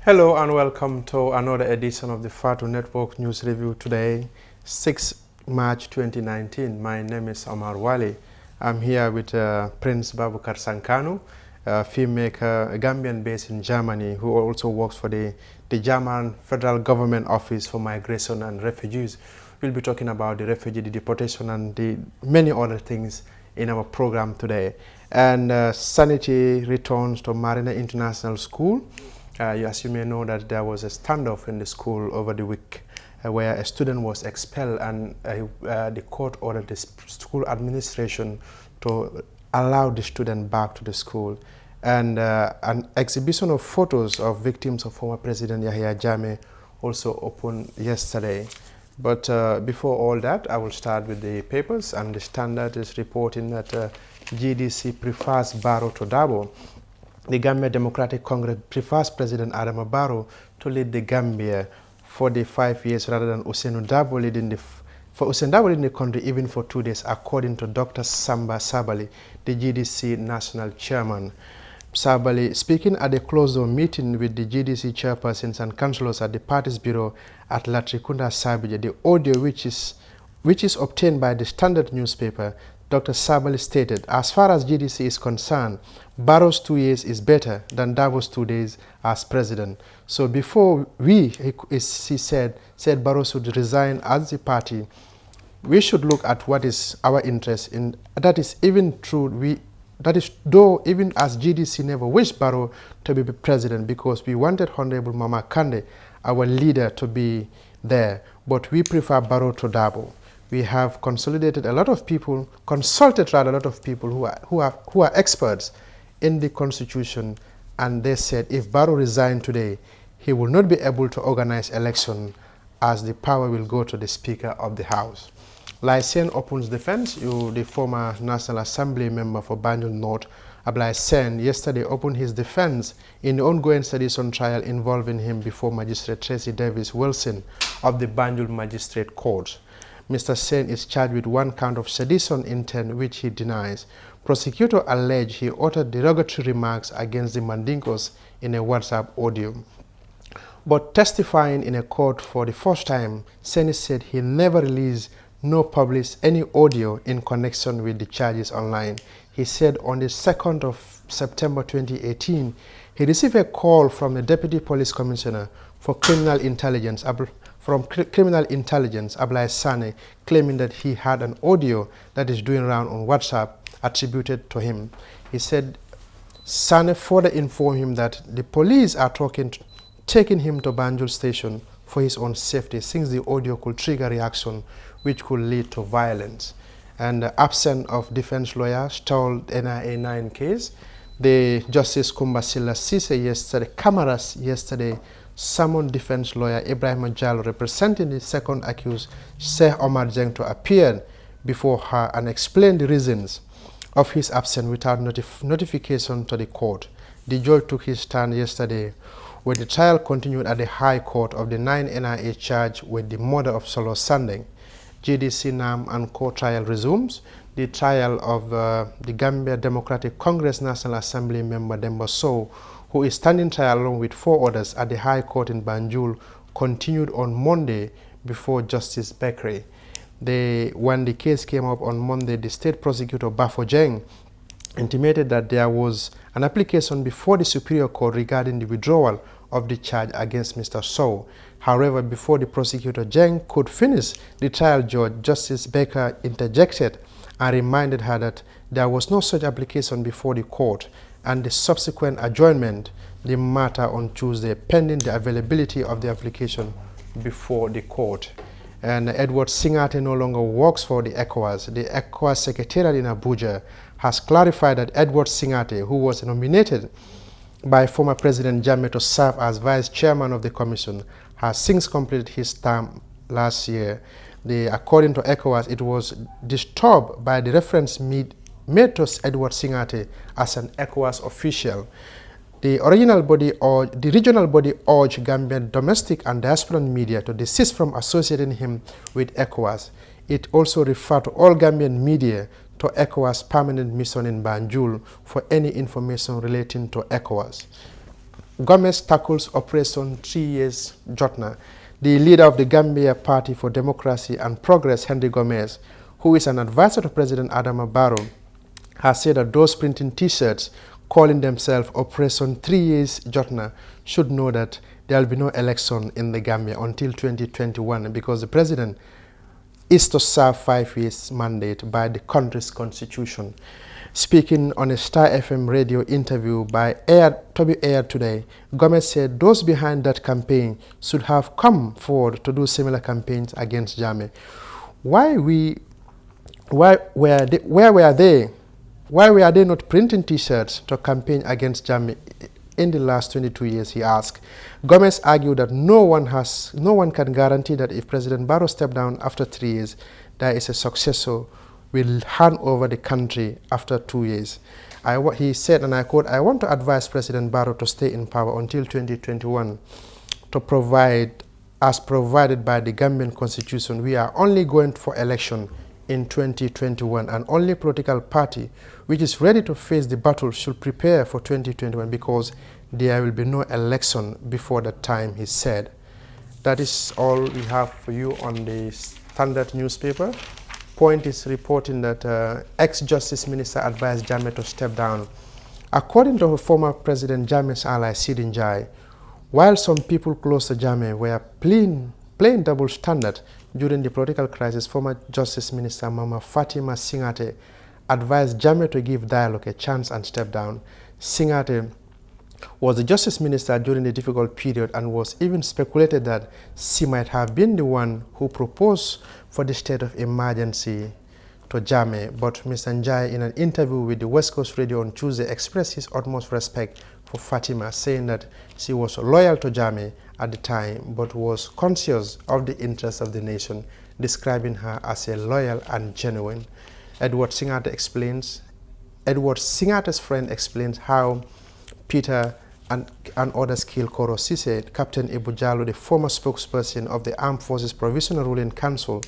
Hello and welcome to another edition of the Fatu Network News Review today, 6 March 2019. My name is Omar Wali. I'm here with Prince Bokar Sankanu, a filmmaker, a Gambian based in Germany, who also works for the German Federal Government Office for Migration and Refugees. We'll be talking about the refugee, the deportation, and the many other things in our program today. And sanity returns to Marina International School. As you may know that there was a standoff in the school over the week where a student was expelled, and the court ordered the school administration to allow the student back to the school. And an exhibition of photos of victims of former President Yahya Jammeh also opened yesterday. But before all that, I will start with the papers, and the Standard is reporting that GDC prefers Barrow to Dabo. The Gambia Democratic Congress prefers President Adama Barrow to lead the Gambia for the 5 years rather than Ousainou Darboe leading the country even for 2 days, according to Dr. Samba Sabali, the GDC national chairman. Sabali, speaking at a closed-door meeting with the GDC chairpersons and councillors at the party's bureau at Latrikunda Sabija, the audio which is obtained by the Standard newspaper, Dr. Sabali stated, as far as GDC is concerned, Barrow's 2 years is better than Darboe's 2 days as president. So before he said Barrow should resign as the party, we should look at what is our interest in. That is even true. Though even as GDC never wished Barrow to be president, because we wanted Honorable Mama Kande, our leader, to be there, but we prefer Barrow to Darboe. We have consulted a lot of people who are experts in the constitution, and they said if Barrow resigned today, he will not be able to organize election, as the power will go to the Speaker of the House. Lysen opens defense. The former National Assembly member for Banjul North, Ablai Sen, yesterday opened his defense in the ongoing sedition trial involving him before Magistrate Tracy Davis Wilson of the Banjul Magistrate Court. Mr. Sen is charged with 1 count of sedition intent, which he denies. Prosecutor alleged he uttered derogatory remarks against the Mandinkos in a WhatsApp audio. But testifying in a court for the first time, Sen said he never released nor published any audio in connection with the charges online. He said on the 2nd of September 2018, he received a call from the Deputy Police Commissioner for Criminal Intelligence, Ablai Sane, claiming that he had an audio that is doing around on WhatsApp attributed to him. He said Sane further informed him that the police are taking him to Banjul station for his own safety, since the audio could trigger reaction which could lead to violence. And absent of defense lawyers told NIA 9 case, the Justice Kumbasila Sise yesterday summoned defense lawyer Ibrahim Jallo, representing the second accused, Sheikh Omar Jeng, to appear before her and explain the reasons of his absence without notification to the court. The judge took his stand yesterday when the trial continued at the High Court of the 9 NIA charged with the murder of Solo Sandeng. GDC NAM and court trial resumes. The trial of the Gambia Democratic Congress National Assembly member Demba Sow, who is standing trial along with 4 others at the High Court in Banjul, continued on Monday before Justice Bekri. When the case came up on Monday, the state prosecutor Bafo Jeng intimated that there was an application before the Superior Court regarding the withdrawal of the charge against Mr. Sow. However, before the prosecutor Jeng could finish, the trial judge, Justice Baker, interjected and reminded her that there was no such application before the court, and the subsequent adjournment the matter on Tuesday pending the availability of the application before the court. And Edward Singate no longer works for the ECOWAS. The ECOWAS Secretariat in Abuja has clarified that Edward Singate, who was nominated by former President Jammeh to serve as vice chairman of the commission, has since completed his term last year. According to ECOWAS, it was disturbed by the reference made to Edward Singate as an ECOWAS official. The regional body urged Gambian domestic and diaspora media to desist from associating him with ECOWAS. It also referred to all Gambian media to ECOWAS permanent mission in Banjul for any information relating to ECOWAS. Gomez tackles Operation 3 Years Jotna. The leader of the Gambia Party for Democracy and Progress, Henry Gomez, who is an advisor to President Adama Barrow, has said that those printing T-shirts calling themselves Operation 3 Years Jotna should know that there will be no election in the Gambia until 2021 because the president is to serve 5 years mandate by the country's constitution. Speaking on a Star FM radio interview to be aired today, Gomez said those behind that campaign should have come forward to do similar campaigns against Jammeh. Where were they? Why were they not printing T-shirts to campaign against Jammeh in the last 22 years, he asked. Gomez argued that no one can guarantee that if President Barrow steps down after 3 years, there is a successor will hand over the country after 2 years. He said, and I quote, "I want to advise President Barrow to stay in power until 2021 to provide, as provided by the Gambian Constitution. We are only going for election in 2021 and only political party which is ready to face the battle should prepare for 2021 because there will be no election before that time," he said. That is all we have for you on the Standard newspaper. Point is reporting that ex-Justice Minister advised Jammeh to step down. According to former President Jammeh's ally Sidin Jai, while some people close to Jammeh were playing double standard during the political crisis, former Justice Minister Mama Fatima Singate advised Jammeh to give dialogue a chance and step down. Singate was the Justice Minister during the difficult period and was even speculated that she might have been the one who proposed for the state of emergency to Jammeh. But Mr. Njai, in an interview with the West Coast Radio on Tuesday, expressed his utmost respect for Fatima, saying that she was loyal to Jammeh at the time but was conscious of the interests of the nation, describing her as a loyal and genuine. Edward Singate's friend explains how Peter and others killed Koro Sise. Captain Ibu Jallo, the former spokesperson of the Armed Forces Provisional Ruling Council,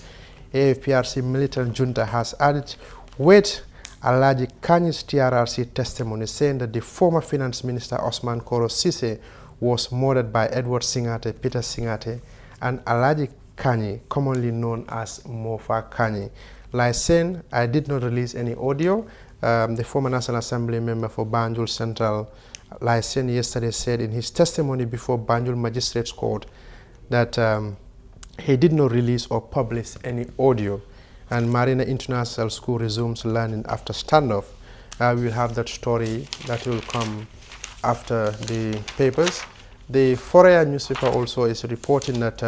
AFPRC militant junta, has added weight Alaji Kanyi's TRRC testimony, saying that the former Finance Minister Osman Koro Sise was murdered by Edward Singate, Peter Singate, and Alaji Kanyi, commonly known as Mofa Kanyi. Like saying, I did not release any audio. The former National Assembly member for Banjul Central, Lysen, yesterday said in his testimony before Banjul Magistrates Court that he did not release or publish any audio. And Marina International School resumes learning after standoff. We will have that story that will come after the papers. The Fourier newspaper also is reporting that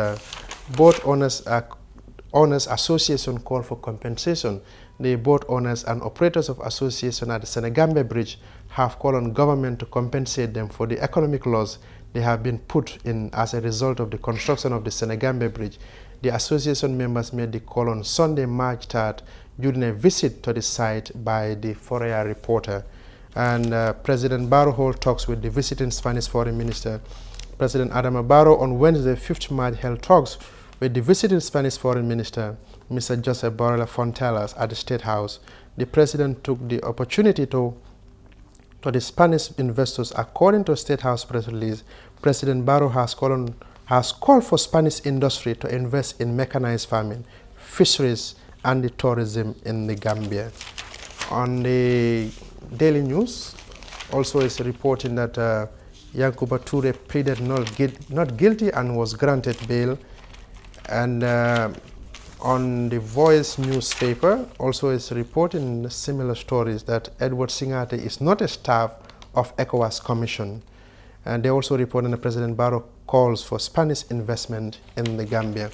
boat owners association called for compensation. The boat owners and operators of association at the Senegambia Bridge have called on government to compensate them for the economic loss they have been put in as a result of the construction of the Senegambia Bridge. The association members made the call on Sunday, March 3rd, during a visit to the site by the Fourier reporter. And President Barrow held talks with the visiting Spanish Foreign Minister. President Adama Barrow on Wednesday, 5th March, held talks with the visiting Spanish Foreign Minister, Mr. Josep Borrell Fontelas, at the State House. The President took the opportunity to the Spanish investors. According to State House press release, President Barrow has called for Spanish industry to invest in mechanized farming, fisheries, and the tourism in the Gambia. On the Daily News, also is reporting that Yankuba Toure pleaded not guilty and was granted bail. And on the Voice newspaper also is reporting similar stories that Edward Singate is not a staff of ECOWAS Commission. And they also reporting that President Barrow calls for Spanish investment in the Gambia.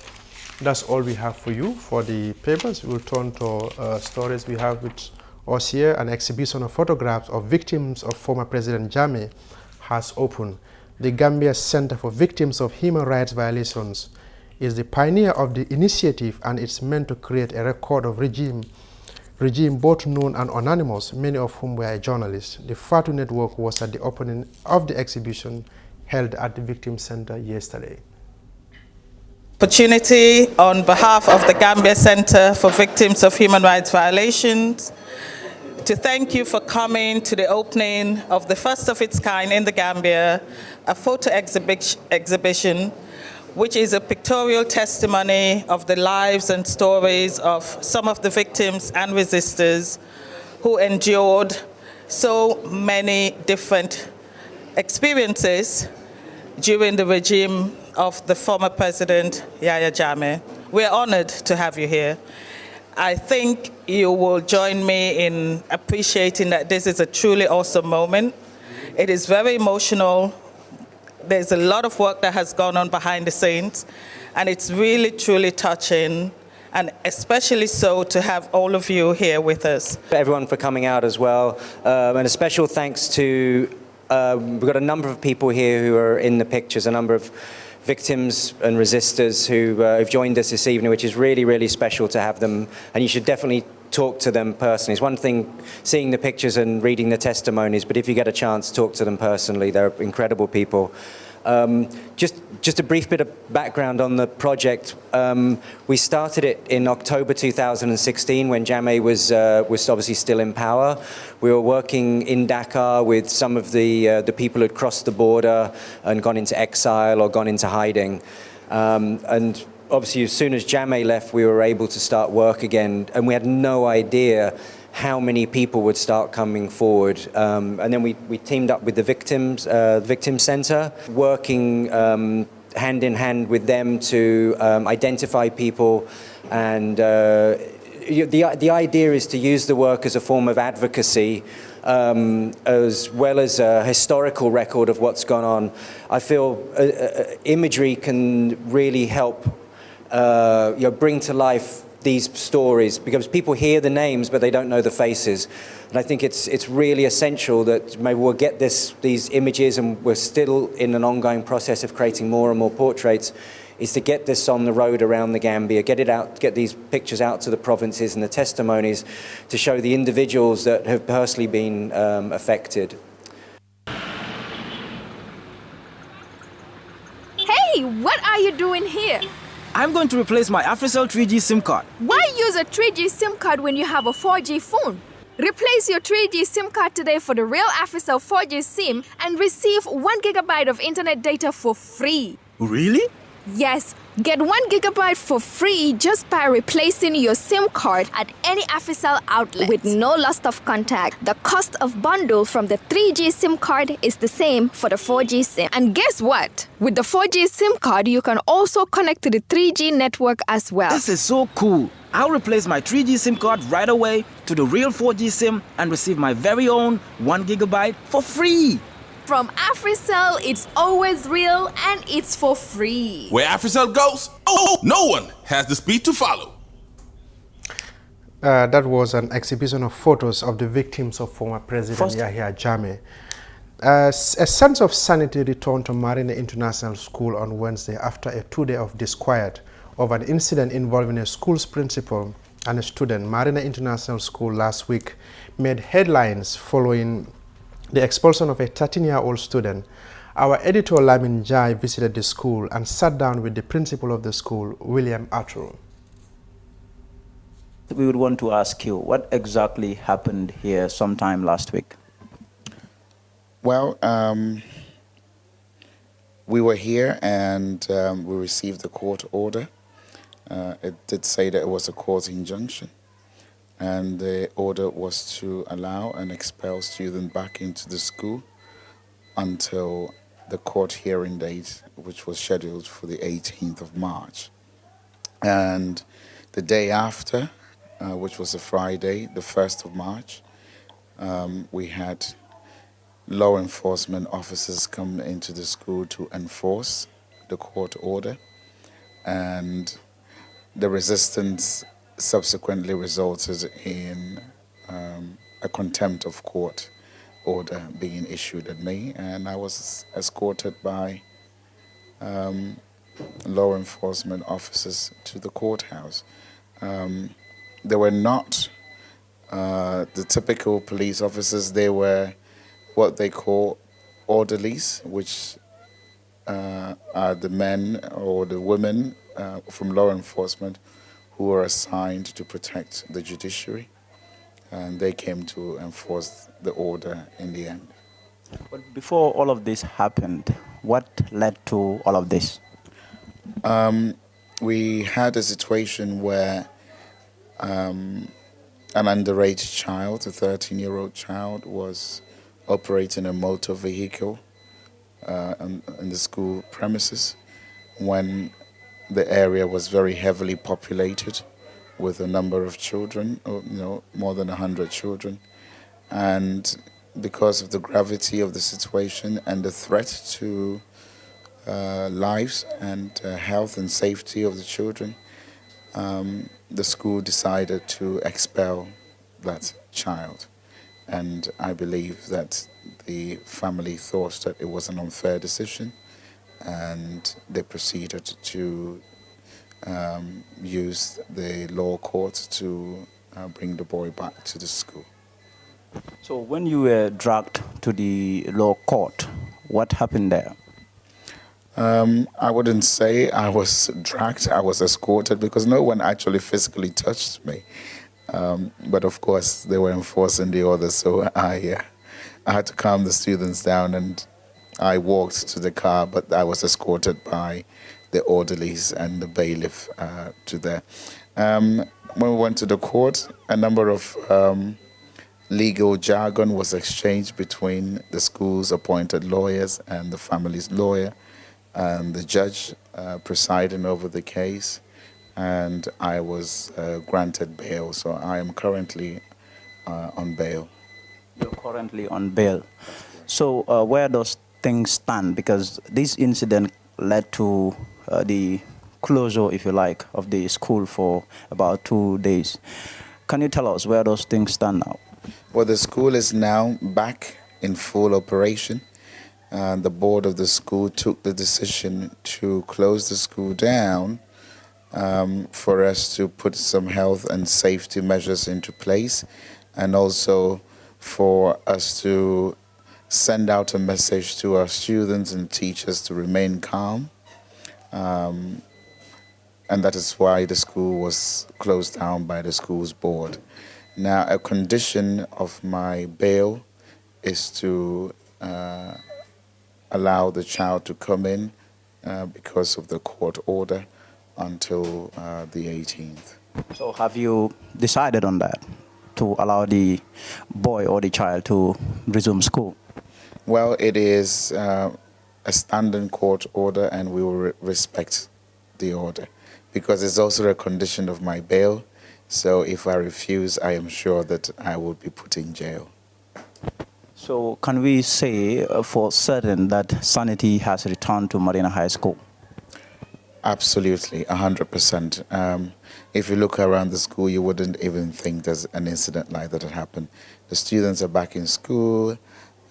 That's all we have for you for the papers. We'll turn to stories we have with us here. An exhibition of photographs of victims of former President Jammeh has opened. The Gambia Center for Victims of Human Rights Violations is the pioneer of the initiative, and it's meant to create a record of regime both known and anonymous, many of whom were journalists. The Fatu Network was at the opening of the exhibition held at the Victim Center yesterday. Opportunity on behalf of the Gambia Center for Victims of Human Rights Violations to thank you for coming to the opening of the first of its kind in the Gambia, a photo exhibition, which is a pictorial testimony of the lives and stories of some of the victims and resistors who endured so many different experiences during the regime of the former President Yahya Jammeh. We're honored to have you here. I think you will join me in appreciating that this is a truly awesome moment. It is very emotional. There's a lot of work that has gone on behind the scenes, and it's really, truly touching, and especially so to have all of you here with us. Everyone for coming out as well, and a special thanks to, we've got a number of people here who are in the pictures, a number of victims and resistors who have joined us this evening, which is really, really special to have them, and you should definitely talk to them personally. It's one thing seeing the pictures and reading the testimonies, but if you get a chance, talk to them personally. They're incredible people. Just a brief bit of background on the project. We started it in October 2016 when Jammeh was obviously still in power. We were working in Dakar with some of the people who'd crossed the border and gone into exile or gone into hiding. And obviously, as soon as Jammeh left, we were able to start work again, and we had no idea how many people would start coming forward. And then we teamed up with the Victim Center, working hand in hand with them to identify people. And the idea is to use the work as a form of advocacy, as well as a historical record of what's gone on. I feel imagery can really help bring to life these stories, because people hear the names but they don't know the faces, and I think it's really essential that maybe we'll get these images, and we're still in an ongoing process of creating more and more portraits, is to get this on the road around the Gambia, get it out, get these pictures out to the provinces and the testimonies to show the individuals that have personally been affected. Hey, what are you doing here? I'm going to replace my AfriCell 3G SIM card. Why use a 3G SIM card when you have a 4G phone? Replace your 3G SIM card today for the real AfriCell 4G SIM and receive 1 GB of internet data for free. Really? Yes, get 1 GB for free just by replacing your SIM card at any AfriCell outlet. With no loss of contact, the cost of bundle from the 3G SIM card is the same for the 4G SIM. And guess what? With the 4G SIM card, you can also connect to the 3G network as well. This is so cool. I'll replace my 3G SIM card right away to the real 4G SIM and receive my very own 1 GB for free. From AfriCell, it's always real and it's for free. Where AfriCell goes, no one has the speed to follow. That was an exhibition of photos of the victims of former President Yahya Jammeh. A sense of sanity returned to Marina International School on Wednesday after a 2 day of disquiet over an incident involving a school's principal and a student. Marina International School last week made headlines following the expulsion of a 13-year-old student. Our editor Lamin Jai visited the school and sat down with the principal of the school, William Arthur. We would want to ask you, what exactly happened here sometime last week? Well, we were here and we received the court order. It did say that it was a court injunction, and the order was to allow and expel students back into the school until the court hearing date, which was scheduled for the 18th of March. And the day after, which was a Friday, the 1st of March, we had law enforcement officers come into the school to enforce the court order, and the resistance subsequently resulted in a contempt of court order being issued at me, and I was escorted by law enforcement officers to the courthouse. They were not the typical police officers. They were what they call orderlies, which are the men or the women from law enforcement who are assigned to protect the judiciary. and they came to enforce the order in the end. But before all of this happened, what led to all of this? We had a situation where an underage child, a 13-year-old child, was operating a motor vehicle in the school premises when the area was very heavily populated with a number of children, more than 100 children. And because of the gravity of the situation and the threat to lives and health and safety of the children, the school decided to expel that child. And I believe that the family thought that it was an unfair decision, and they proceeded to use the law court to bring the boy back to the school. So when you were dragged to the law court, what happened there? I wouldn't say I was dragged, I was escorted, because no one actually physically touched me. But of course, they were enforcing the order, so I had to calm the students down, and I walked to the car, but I was escorted by the orderlies and the bailiff to there. When we went to the court, a number of legal jargon was exchanged between the school's appointed lawyers and the family's lawyer, and the judge presiding over the case, and I was granted bail. So I am currently on bail. You're currently on bail. So where does things stand? Because this incident led to the closure, if you like, of the school for about 2 days. Can you tell us where those things stand now? Well, the school is now back in full operation. The board of the school took the decision to close the school down for us to put some health and safety measures into place, and also for us to send out a message to our students and teachers to remain calm. And that is why the school was closed down by the school's board. Now, a condition of my bail is to allow the child to come in because of the court order until the 18th. So have you decided on that, to allow the boy or the child to resume school? Well, it is a standing court order, and we will respect the order, because it's also a condition of my bail. So if I refuse, I am sure that I will be put in jail. So can we say for certain that sanity has returned to Marina High School? Absolutely, 100%. If you look around the school, you wouldn't even think there's an incident like that had happened. The students are back in school.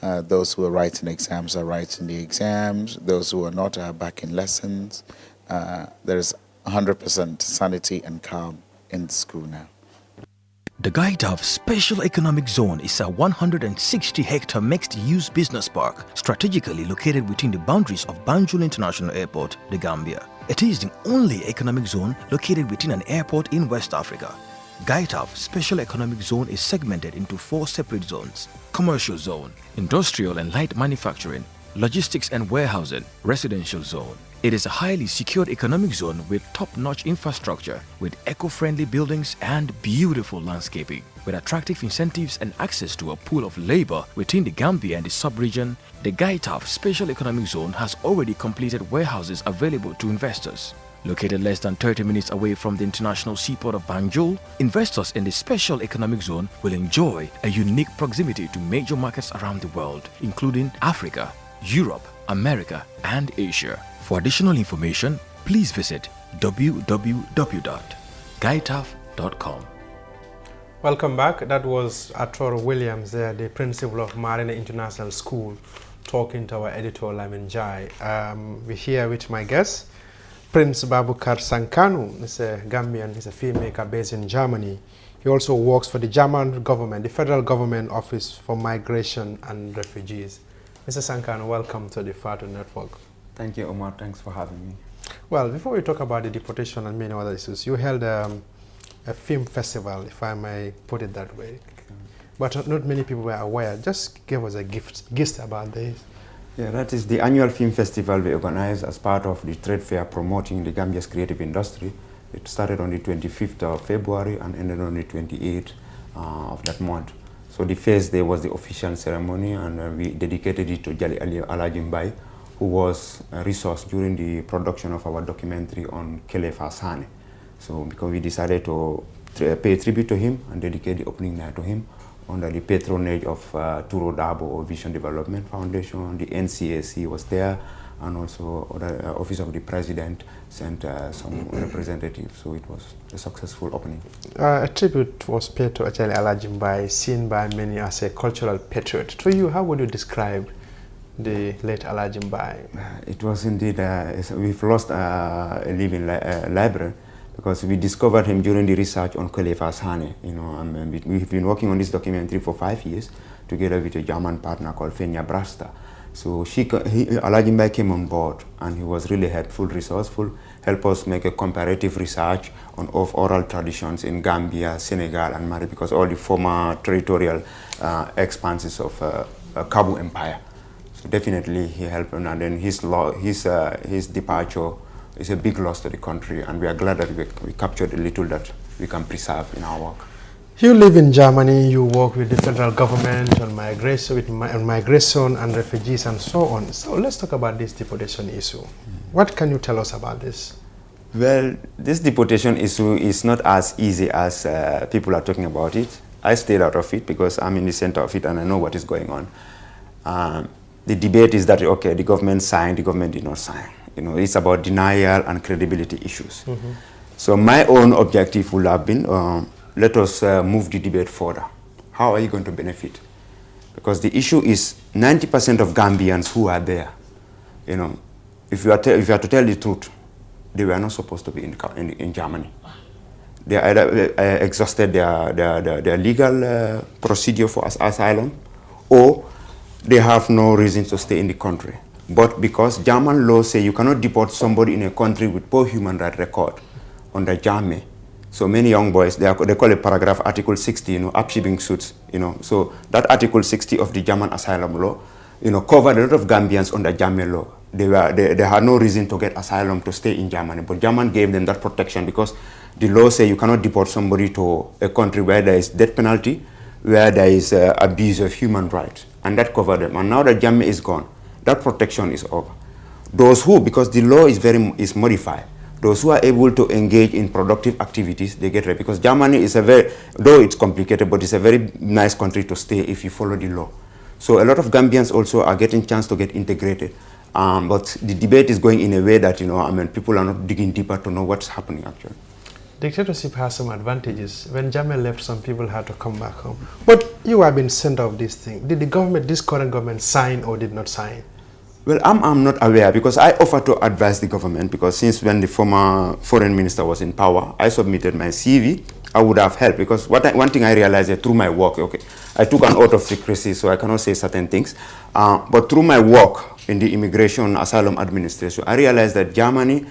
Those who are writing exams are writing the exams. Those who are not are back in lessons. There's 100% sanity and calm in the school now. The Gaitaf Special Economic Zone is a 160-hectare mixed-use business park strategically located within the boundaries of Banjul International Airport, the Gambia. It is the only economic zone located within an airport in West Africa. Gaitaf Special Economic Zone is segmented into 4 separate zones: Commercial Zone, Industrial and Light Manufacturing, Logistics and Warehousing, Residential Zone. It is a highly secured economic zone with top-notch infrastructure, with eco-friendly buildings and beautiful landscaping. With attractive incentives and access to a pool of labor within the Gambia and the sub-region, the Gaitaf Special Economic Zone has already completed warehouses available to investors. Located less than 30 minutes away from the international seaport of Banjul, investors in the Special Economic Zone will enjoy a unique proximity to major markets around the world, including Africa, Europe, America, and Asia. For additional information, please visit www.gaitaf.com. Welcome back. That was Arthur Williams, the principal of Marina International School, talking to our editor, Lamin Jai. We're here with my guest, Prince Bokar Sankanu. He's a Gambian, he's a filmmaker based in Germany. He also works for the German government, the Federal Government Office for Migration and Refugees. Mr. Sankanu, welcome to the Fatu Network. Thank you, Omar. Thanks for having me. Well, before we talk about the deportation and many other issues, you held a film festival, if I may put it that way. but not many people were aware. Just give us a gist about this. Yeah, that is the annual film festival we organize as part of the trade fair promoting the Gambia's creative industry. It started on the 25th of February and ended on the 28th of that month. So the first day was the official ceremony, and we dedicated it to Jali Alajimbai, who was a resource during the production of our documentary on Kele Fasane. So because we decided to pay tribute to him and dedicate the opening night to him under the patronage of Turo Dabo or Vision Development Foundation, the NCAC was there, and also the Office of the President sent some representatives. So it was a successful opening. A tribute was paid to Ajali Alajimbai, seen by many as a cultural patriot. To you, how would you describe the late Alajimbai? It was indeed, we've lost a living library, because we discovered him during the research on Khalifa's Hane. You know, we've been working on this documentary for 5 years together with a German partner called Fenya Brasta. So Alajimbai came on board, and he was really helpful, resourceful, helped us make a comparative research of oral traditions in Gambia, Senegal, and Mali, because all the former territorial expanses of Kabu Empire. So definitely he helped, and then his departure is a big loss to the country, and we are glad that we captured a little that we can preserve in our work. You live in Germany, you work with the federal government on migration and refugees and so on. So let's talk about this deportation issue. What can you tell us about this? Well, this deportation issue is not as easy as people are talking about it. I stayed out of it because I'm in the center of it and I know what is going on. The debate is that, okay, the government signed, the government did not sign. You know, it's about denial and credibility issues. So my own objective would have been, let us move the debate further. How are you going to benefit? Because the issue is 90% of Gambians who are there, you know, if you are to tell the truth, they were not supposed to be in Germany. They either exhausted their legal procedure for asylum, or they have no reason to stay in the country. But because German laws say you cannot deport somebody in a country with poor human rights record under Germany, so many young boys, they call it paragraph Article 60, you know, Abschiebung suits, you know. So that Article 60 of the German asylum law, you know, covered a lot of Gambians under German law. They had no reason to get asylum to stay in Germany, but German gave them that protection because the law say you cannot deport somebody to a country where there is death penalty, where there is abuse of human rights, and that covered them. And now that Germany is gone, that protection is over. Those who, because the law is modified, those who are able to engage in productive activities, they get right. Because Germany is though it's complicated, but it's a very nice country to stay if you follow the law. So a lot of Gambians also are getting chance to get integrated. But the debate is going in a way that, you know, I mean, people are not digging deeper to know what's happening actually. Dictatorship has some advantages. When Jammeh left, some people had to come back home. But you have been center of this thing. Did the government, this current government, sign or did not sign? Well, I'm not aware because I offered to advise the government, because since when the former foreign minister was in power, I submitted my CV. I would have helped, because one thing I realized through my work, okay, I took an oath of secrecy, so I cannot say certain things. But through my work in the immigration asylum administration, I realized that Germany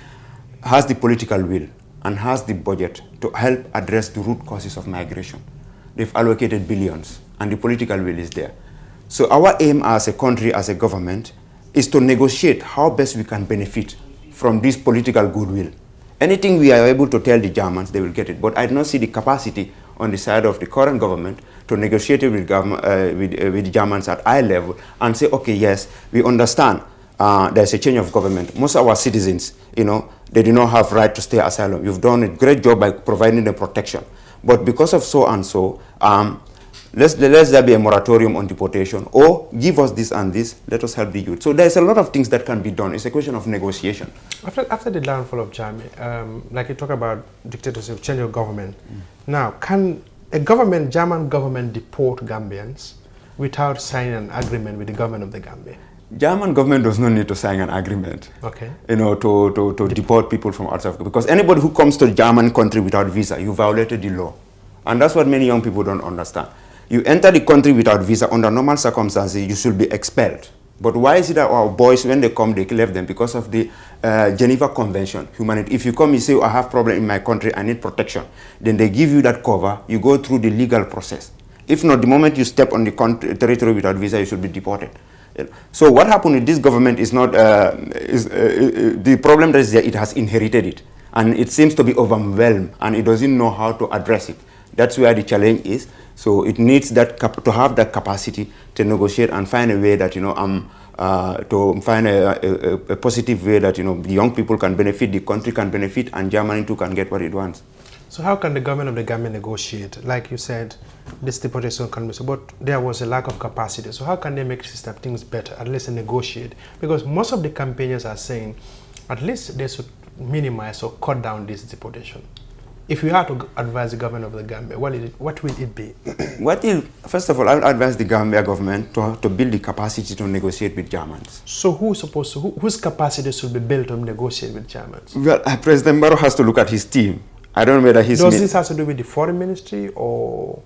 has the political will and has the budget to help address the root causes of migration. They've allocated billions, and the political will is there. So our aim as a country, as a government, is to negotiate how best we can benefit from this political goodwill. Anything we are able to tell the Germans, they will get it. But I do not see the capacity on the side of the current government to negotiate with the Germans at eye level and say, okay, yes, we understand there's a change of government. Most of our citizens, you know, they do not have right to stay asylum. You've done a great job by providing them protection. But because of so and so, let there be a moratorium on deportation, or give us this and this, let us help the youth. So there's a lot of things that can be done. It's a question of negotiation. After the downfall of Jammeh, like you talk about dictatorship, change of government. Now, can a government, German government, deport Gambians without signing an agreement with the government of the Gambia? German government does not need to sign an agreement, okay, you know, to deport people from outside of, because anybody who comes to the German country without visa, you violated the law. And that's what many young people don't understand. You enter the country without visa, under normal circumstances, you should be expelled. But why is it that our boys, when they come, they left them? Because of the Geneva Convention, humanity. If you come, you say, oh, I have problem in my country, I need protection. Then they give you that cover, you go through the legal process. If not, the moment you step on the territory without visa, you should be deported. So what happened with this government is not, the problem is that it has inherited it. And it seems to be overwhelmed, and it doesn't know how to address it. That's where the challenge is. So it needs that to have that capacity to negotiate and find a way that, to find a positive way that, the young people can benefit, the country can benefit, and Germany too can get what it wants. So how can the government of the Gambia negotiate? Like you said, this deportation can be, but there was a lack of capacity. So how can they make system things better, at least negotiate? Because most of the campaigners are saying, at least they should minimize or cut down this deportation. If you had to advise the government of the Gambia, what will it be? First of all, I would advise the Gambia government to build the capacity to negotiate with Germans. So whose capacity should be built to negotiate with Germans? Well, President Barrow has to look at his team. I don't know whether he's... Does this have to do with the foreign ministry or...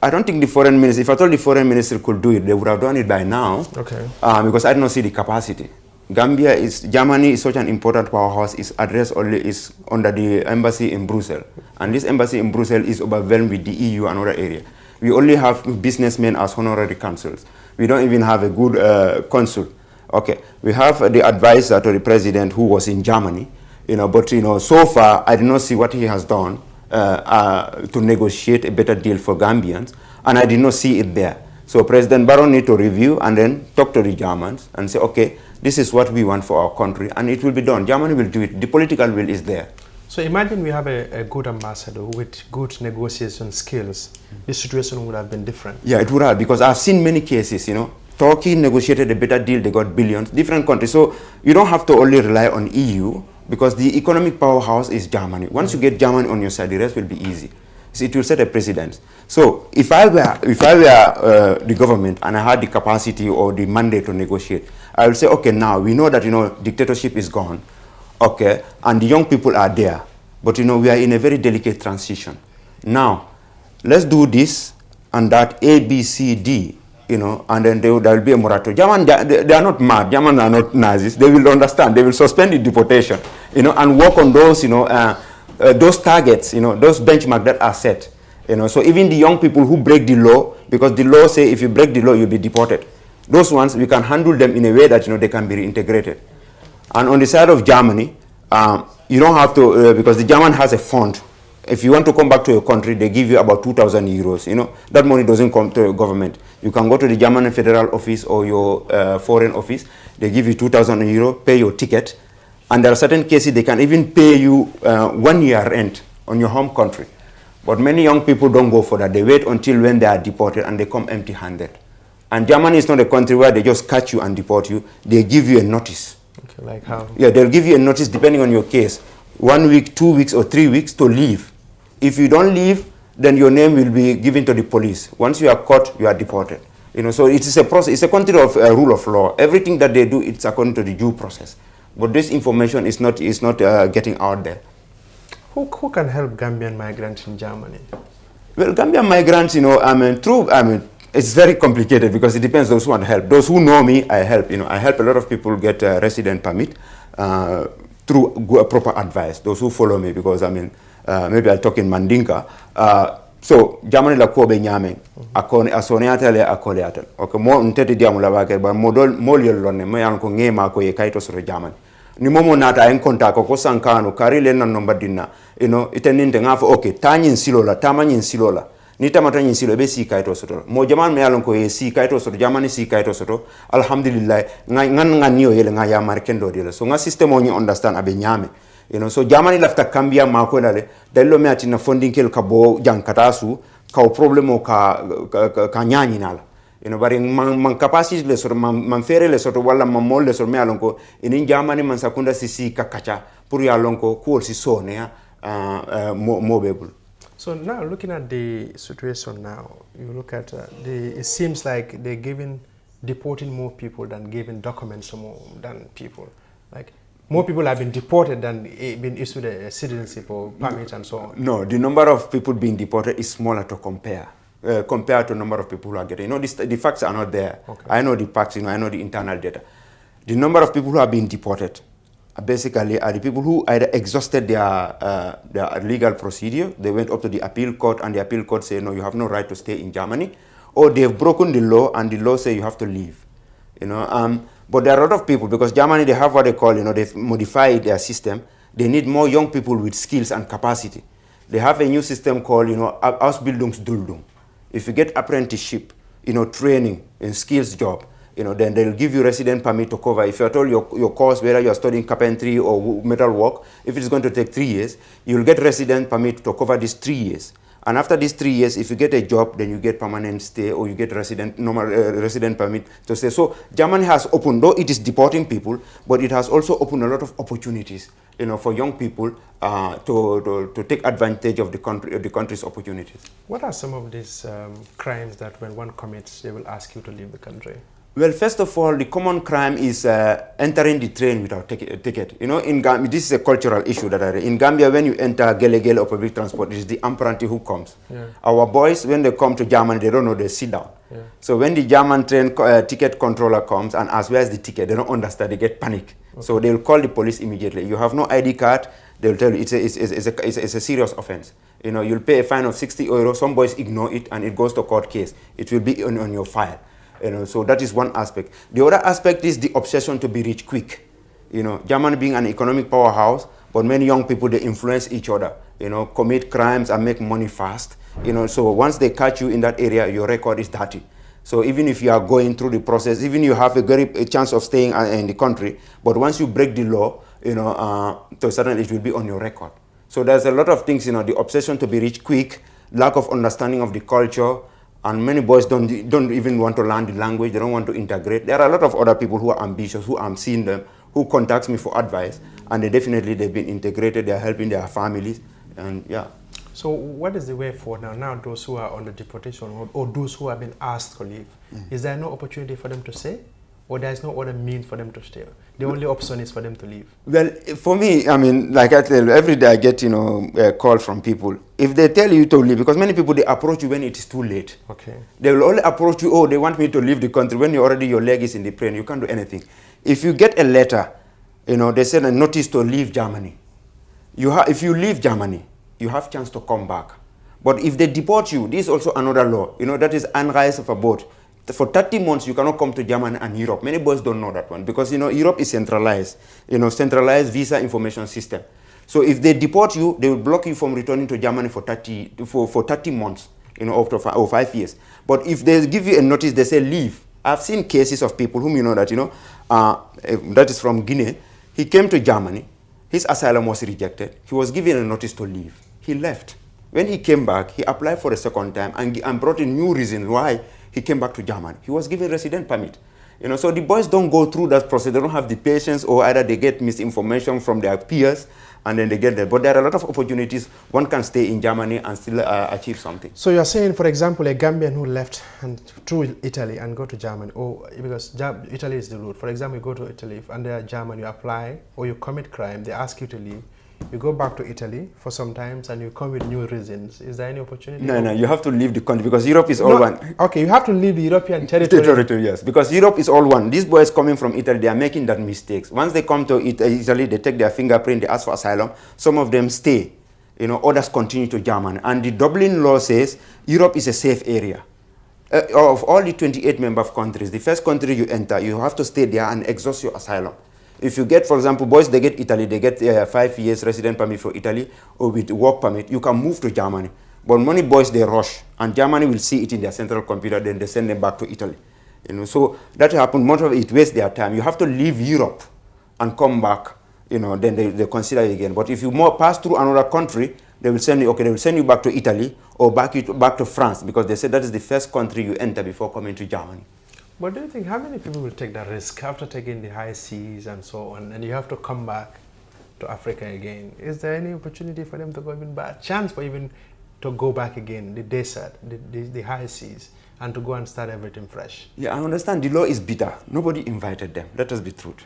I don't think the foreign ministry, if I told the foreign ministry could do it, they would have done it by now. Okay. Because I don't see the capacity. Germany is such an important powerhouse, its address only is under the embassy in Brussels. And this embassy in Brussels is overwhelmed with the EU and other area. We only have businessmen as honorary consuls. We don't even have a good consul. Okay, we have the advisor to the president who was in Germany, but so far I do not see what he has done to negotiate a better deal for Gambians, and I did not see it there. So President Barrow needs to review and then talk to the Germans and say, okay, this is what we want for our country, and it will be done. Germany will do it. The political will is there. So imagine we have a good ambassador with good negotiation skills. The situation would have been different. Yeah, it would have, because I've seen many cases, Turkey negotiated a better deal, they got billions, different countries. So you don't have to only rely on EU, because the economic powerhouse is Germany. Once you get Germany on your side, the rest will be easy. So it will set a precedent. So if I were the government and I had the capacity or the mandate to negotiate, I will say, okay, now we know that dictatorship is gone, okay, and the young people are there, but we are in a very delicate transition. Now, let's do this and that, A, B, C, D, and then there will be a moratorium. They are not mad. Germans are not Nazis. They will understand. They will suspend the deportation, and work on those, those targets, those benchmarks that are set. So even the young people who break the law, because the law say if you break the law, you'll be deported. Those ones, we can handle them in a way that, they can be reintegrated. And on the side of Germany, you don't have to, because the German has a fund. If you want to come back to your country, they give you about 2,000 euros. That money doesn't come to your government. You can go to the German federal office or your foreign office. They give you 2,000 euros, pay your ticket. And there are certain cases they can even pay you 1 year rent on your home country. But many young people don't go for that. They wait until when they are deported and they come empty-handed. And Germany is not a country where they just catch you and deport you. They give you a notice. Okay, like how? Yeah, they'll give you a notice depending on your case. 1 week, 2 weeks, or 3 weeks to leave. If you don't leave, then your name will be given to the police. Once you are caught, you are deported. So it is a process. It's a country of rule of law. Everything that they do, it's according to the due process. But this information is not getting out there. Who can help Gambian migrants in Germany? Well, Gambian migrants, it's very complicated because it depends those who want help. Those who know me, I help. I help a lot of people get a resident permit through proper advice. Those who follow me, because maybe I'll talk in Mandinka. So Germany la ko be nyame akone asoneatale akoleatal. Okay, mo ntete diamu la ba ba modol moliol lonne mo yan ko ngema ko e kayto so Germany. Ni momo nata en contact ko sankano karile nan no badina iteninte ngafo okay tanyin silola tamanyin silola ni tamata nyin silo be si kayto soto mo jaman me yalon ko e si kayto soto jamani si kayto soto alhamdulillah ngan yo yele nga ya markendo de so nga system oni understand abe nyame so Germany lafta Gambia ma ko dale dallo me atina funding kel ka bo jankatasu ka problemo ka nyanyi nala bari man capacity le sor man fere le soto wala man mol le sor me alonko in Germany man sakunda sisi kakacha pour ya lonko ko si sone mobile. So now looking at the situation now, you look at it seems like they're deporting more people than giving documents than people. Like more people have been deported than been issued a citizenship or permit and so on. No, the number of people being deported is smaller to compare. Compared to the number of people who are getting. The facts are not there. Okay. I know the facts, I know the internal data. The number of people who are being deported basically are the people who either exhausted their legal procedure, they went up to the appeal court, and the appeal court said, no, you have no right to stay in Germany, or they've broken the law, and the law say you have to leave. But there are a lot of people, because Germany, they have what they call, they've modified their system. They need more young people with skills and capacity. They have a new system called, Ausbildungsduldung. If you get apprenticeship, training in skills job, then they'll give you resident permit to cover. If you're told your course, whether you're studying carpentry or metal work, if it's going to take 3 years, you'll get resident permit to cover these 3 years. And after these 3 years, if you get a job, then you get permanent stay, or you get resident permit to stay. So Germany has opened, though it is deporting people, but it has also opened a lot of opportunities, for young people to take advantage of the country's opportunities. What are some of these crimes that when one commits, they will ask you to leave the country? Well, first of all, the common crime is entering the train without ticket. In Gambia, this is a cultural issue in Gambia, when you enter Gele or public transport, it is the apprentice who comes. Yeah. Our boys, when they come to Germany, they don't know, they sit down. Yeah. So when the German train ticket controller comes and asks, where's the ticket, they don't understand, they get panic. Okay. So they'll call the police immediately. You have no ID card, they'll tell you it's a serious offense. You'll pay a fine of 60 euro, some boys ignore it, and it goes to court case. It will be on your file. So that is one aspect. The other aspect is the obsession to be rich quick. Germany being an economic powerhouse, but many young people, they influence each other, commit crimes and make money fast. So once they catch you in that area, your record is dirty. So even if you are going through the process, even you have a chance of staying in the country, but once you break the law, to a certain it will be on your record. So there's a lot of things, the obsession to be rich quick, lack of understanding of the culture, and many boys don't even want to learn the language, they don't want to integrate. There are a lot of other people who are ambitious, who I'm seeing them, who contact me for advice, and they've been integrated, they're helping their families, and yeah. So what is the way forward now? Now those who are under deportation, or those who have been asked to leave, is there no opportunity for them to stay? Or there's no other means for them to stay? The only option is for them to leave? Well, for me, like I tell you, every day I get, a call from people. If they tell you to leave, because many people, they approach you when it is too late. Okay. They will only approach you, they want me to leave the country, when your leg is in the plane, you can't do anything. If you get a letter, they send a notice to leave Germany. If you leave Germany, you have chance to come back. But if they deport you, this is also another law, that is Anreise for 30 months, you cannot come to Germany and Europe. Many boys don't know that one, because Europe is centralized, centralized visa information system. So if they deport you, they will block you from returning to Germany for 30 months, up to 5 years. But if they give you a notice, they say leave. I've seen cases of people whom that is from Guinea. He came to Germany, his asylum was rejected. He was given a notice to leave. He left. When he came back, he applied for a second time and brought in new reasons why he came back to Germany. He was given resident permit. So the boys don't go through that process. They don't have the patience, or either they get misinformation from their peers, and then they get there. But there are a lot of opportunities. One can stay in Germany and still achieve something. So you're saying, for example, a Gambian who left through Italy and go to Germany, or because Italy is the route. For example, you go to Italy, under Germany, you apply, or you commit crime, they ask you to leave. You go back to Italy for some time and you come with new reasons. Is there any opportunity? No, you have to leave the country, because Europe is all one. Okay, you have to leave the European territory. Yes, because Europe is all one. These boys coming from Italy, they are making that mistakes. Once they come to Italy, they take their fingerprint, they ask for asylum. Some of them stay, others continue to Germany. And the Dublin law says Europe is a safe area. Of all the 28 member countries, the first country you enter, you have to stay there and exhaust your asylum. If you get, for example, boys, they get Italy, they get 5 years resident permit for Italy, or with work permit, you can move to Germany. But many boys, they rush, and Germany will see it in their central computer, then they send them back to Italy. So that happens, most of it wastes their time. You have to leave Europe and come back, then they consider it again. But if you pass through another country, they will send you back to Italy, or back to France, because they said that is the first country you enter before coming to Germany. But do you think, how many people will take that risk after taking the high seas and so on, and you have to come back to Africa again? Is there any opportunity for them to go even back? Chance for even to go back again, the desert, the high seas, and to go and start everything fresh? Yeah, I understand the law is bitter. Nobody invited them. Let us be truth.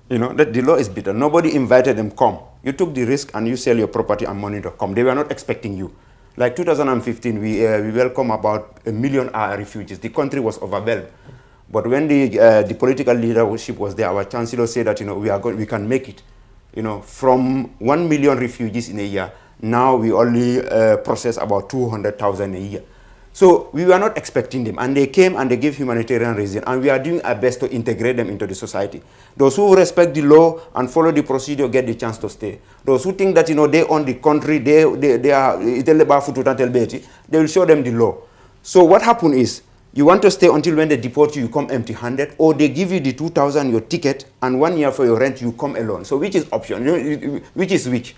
That the law is bitter. Nobody invited them, come. You took the risk and you sell your property and money to come. They were not expecting you. Like 2015, we welcomed about 1 million refugees. The country was overwhelmed. But when the political leadership was there, our chancellor said that we can make it. You know, from 1 million refugees in a year, now we only process about 200,000 a year. So we were not expecting them, and they came and they gave humanitarian reason, and we are doing our best to integrate them into the society. Those who respect the law and follow the procedure get the chance to stay. Those who think that, you know, they own the country, they are, they will show them the law. So what happened is, you want to stay until when they deport you, you come empty-handed, or they give you the 2,000 your ticket, and 1 year for your rent, you come alone. So which is option? You know, which is which?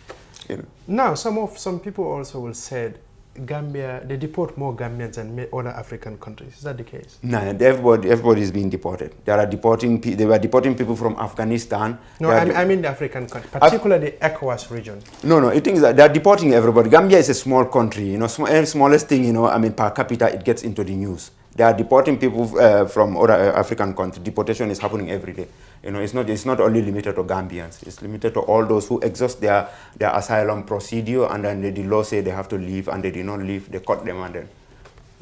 You know. Now, some people also will say Gambia, they deport more Gambians than other African countries. Is that the case? No, everybody is being deported. They were deporting people from Afghanistan. No, I mean the African country, particularly the ECOWAS region. No, it is that they are deporting everybody. Gambia is a small country, you know, smallest thing, you know, I mean, per capita, it gets into the news. They are deporting people from other African countries. Deportation is happening every day. You know, it's not only limited to Gambians. It's limited to all those who exhaust their asylum procedure, and then the law say they have to leave, and they did not leave. They caught them, and then.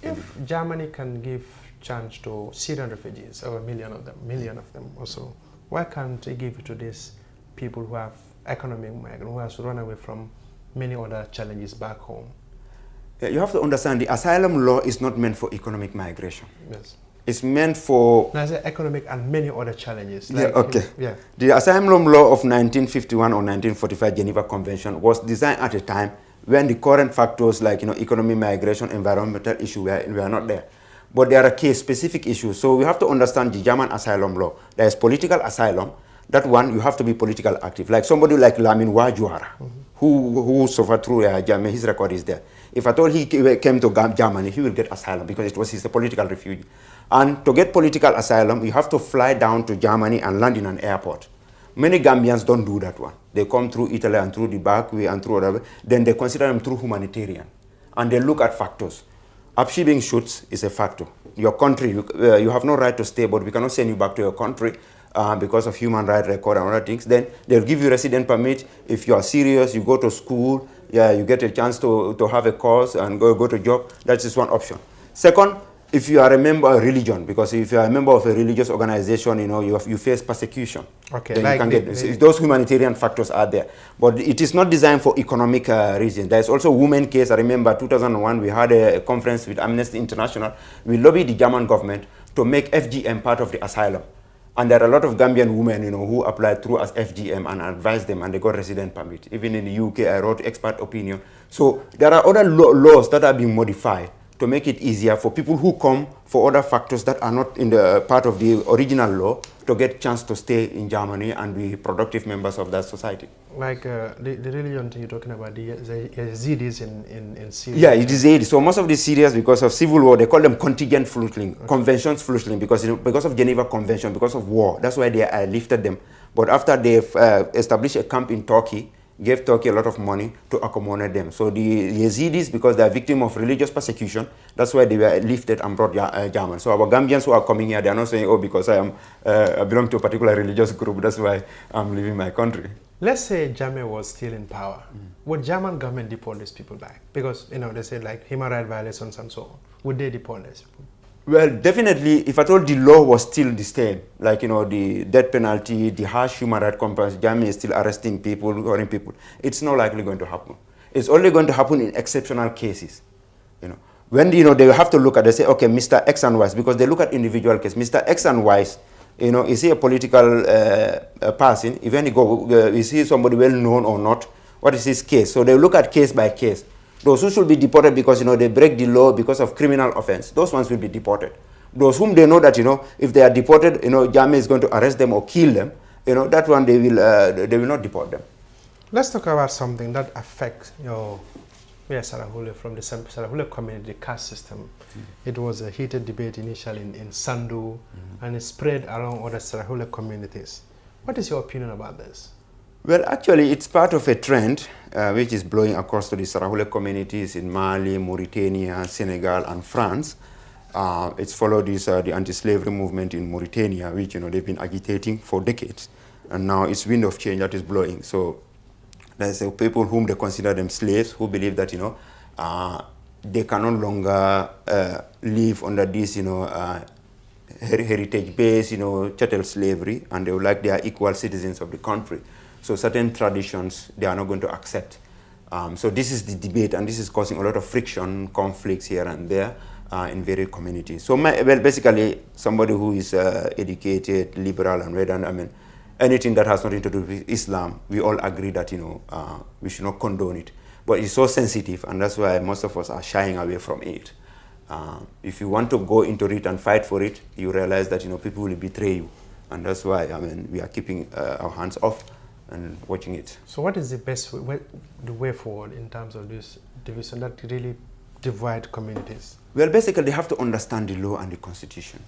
If Germany can give chance to Syrian refugees, over a million of them also, why can't they give it to these people who have economic migrants, who have to run away from many other challenges back home? You have to understand, the asylum law is not meant for economic migration. Yes. It's meant for... Now, economic and many other challenges. Like, yeah, okay. Yeah. The asylum law of 1951 or 1945 Geneva Convention was designed at a time when the current factors like, you know, economic migration, environmental issue were not there. But there are case-specific issues. So we have to understand the German asylum law. There is political asylum. That one, you have to be political active. Like somebody like Lamin Wajuara, who suffered through Germany, his record is there. If at all he came to Germany, he will get asylum because he's a political refugee. And to get political asylum, you have to fly down to Germany and land in an airport. Many Gambians don't do that one. They come through Italy and through the back way and through whatever. Then they consider them through humanitarian. And they look at factors. Upshipping shoots is a factor. Your country, you have no right to stay, but we cannot send you back to your country because of human rights record and other things. Then they'll give you resident permit. If you are serious, you go to school, you get a chance to have a course and go to job. That's just one option. Second, if you are a member of a religion, because if you are a member of a religious organization, you know, you face persecution. Okay, then like you can get those humanitarian factors are there. But it is not designed for economic reasons. There is also a women case. I remember 2001, we had a conference with Amnesty International. We lobbied the German government to make FGM part of the asylum. And there are a lot of Gambian women, you know, who applied through as FGM and advised them, and they got resident permit. Even in the UK, I wrote expert opinion. So there are other laws that are being modified to make it easier for people who come for other factors that are not in the part of the original law to get a chance to stay in Germany and be productive members of that society. Like the religion you're talking about, the Yazidis in Syria? Yeah, it is Yazidis. So most of the Syrians, because of civil war, they call them contingent fledgling, conventions fledgling, because of Geneva Convention, because of war. That's why they lifted them. But after they've established a camp in Turkey, gave Turkey a lot of money to accommodate them. So the Yazidis, because they are victims of religious persecution, that's why they were lifted and brought German. So our Gambians who are coming here, they are not saying, oh, because I belong to a particular religious group, that's why I'm leaving my country. Let's say Germany was still in power. Would German government deport these people back? Because, you know, they say like human rights violations and so on. Would they deport these people? Well, definitely, if at all the law was still the same, like, you know, the death penalty, the harsh human rights compliance, Germany is still arresting people, hurting people, it's not likely going to happen. It's only going to happen in exceptional cases, you know. When, you know, they have to look at, they say, okay, Mr. X and Y, because they look at individual case. Mr. X and Y, you know, is he a political person? If any is he somebody well known or not? What is his case? So they look at case by case. Those who should be deported because, you know, they break the law because of criminal offense, those ones will be deported. Those whom they know that, you know, if they are deported, you know, Germany is going to arrest them or kill them, you know, that one they will not deport them. Let's talk about something that affects your Sarahule from the Sarahule community, the caste system. It was a heated debate initially in Sandu, and it spread along other Sarahule communities. What is your opinion about this? Well, actually, it's part of a trend which is blowing across to the Sarahule communities in Mali, Mauritania, Senegal, and France. It's followed the anti-slavery movement in Mauritania, which, you know, they've been agitating for decades. And now it's wind of change that is blowing. So there's people whom they consider them slaves who believe that, you know, they can no longer live under this, you know, heritage-based, chattel slavery, and they would like they are equal citizens of the country. So certain traditions they are not going to accept. So this is the debate, and this is causing a lot of friction, conflicts here and there in various communities. So basically, somebody who is educated, liberal, and read, and I mean, anything that has nothing to do with Islam, we all agree that we should not condone it. But it's so sensitive, and that's why most of us are shying away from it. If you want to go into it and fight for it, you realize that people will betray you, and that's why we are keeping our hands off and watching it. So what is the best way, the way forward in terms of this division that really divide communities? Well, basically, they have to understand the law and the constitution.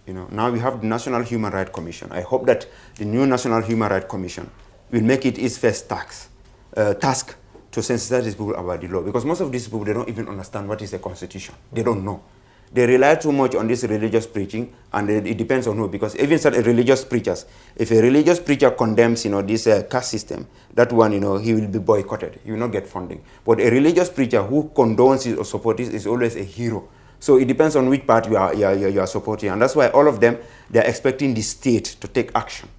Now we have the National Human Rights Commission. I hope that the new National Human Rights Commission will make it its first task to sensitize these people about the law, because most of these people, they don't even understand what is the constitution. They don't know. They rely too much on this religious preaching, and it depends on who, because even certain religious preachers, if a religious preacher condemns, this caste system, that one, he will be boycotted. He will not get funding. But a religious preacher who condones it or supports it is always a hero. So it depends on which part you are supporting, and that's why all of them, they are expecting the state to take action,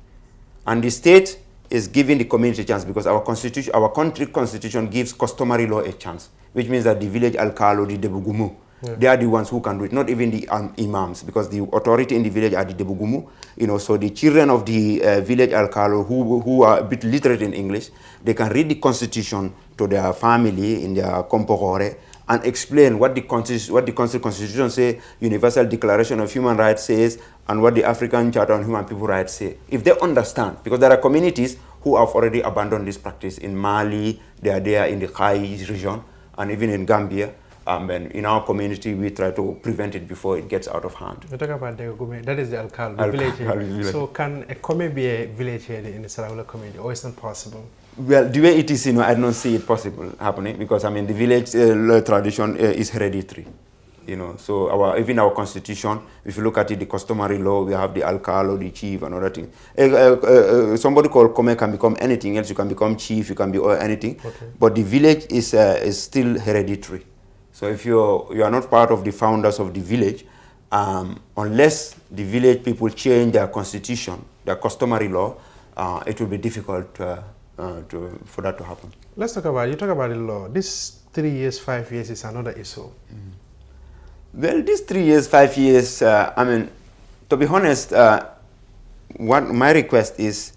and the state is giving the community a chance, because our constitution, our country constitution gives customary law a chance, which means that the village alcalo, the debugumu, they are the ones who can do it, not even the imams, because the authority in the village are the debugumu. So the children of the village alcalo who are a bit literate in English, they can read the constitution to their family in their compogore and explain what the constitution says, Universal Declaration of Human Rights says, and what the African Charter on Human People Rights say. If they understand, because there are communities who have already abandoned this practice. In Mali, they are there in the Kai region, and even in Gambia. And in our community, we try to prevent it before it gets out of hand. You talk about the Gume, that is the Alcal, the village. So can a Kome be a village here in the Sarawak community, or is it not possible? Well, the way it is, I don't see it possible happening, because the village tradition is hereditary. So even our constitution, if you look at it, the customary law, we have the alcalo, the chief, and other things. Somebody called Kome can become anything else. You can become chief, you can be anything. Okay. But the village is still hereditary. So if you are not part of the founders of the village, unless the village people change their constitution, their customary law, it will be difficult for that to happen. Let's talk about, you talk about the law. This 3 years, 5 years is another issue. Well, this 3 years, 5 years, to be honest, what my request is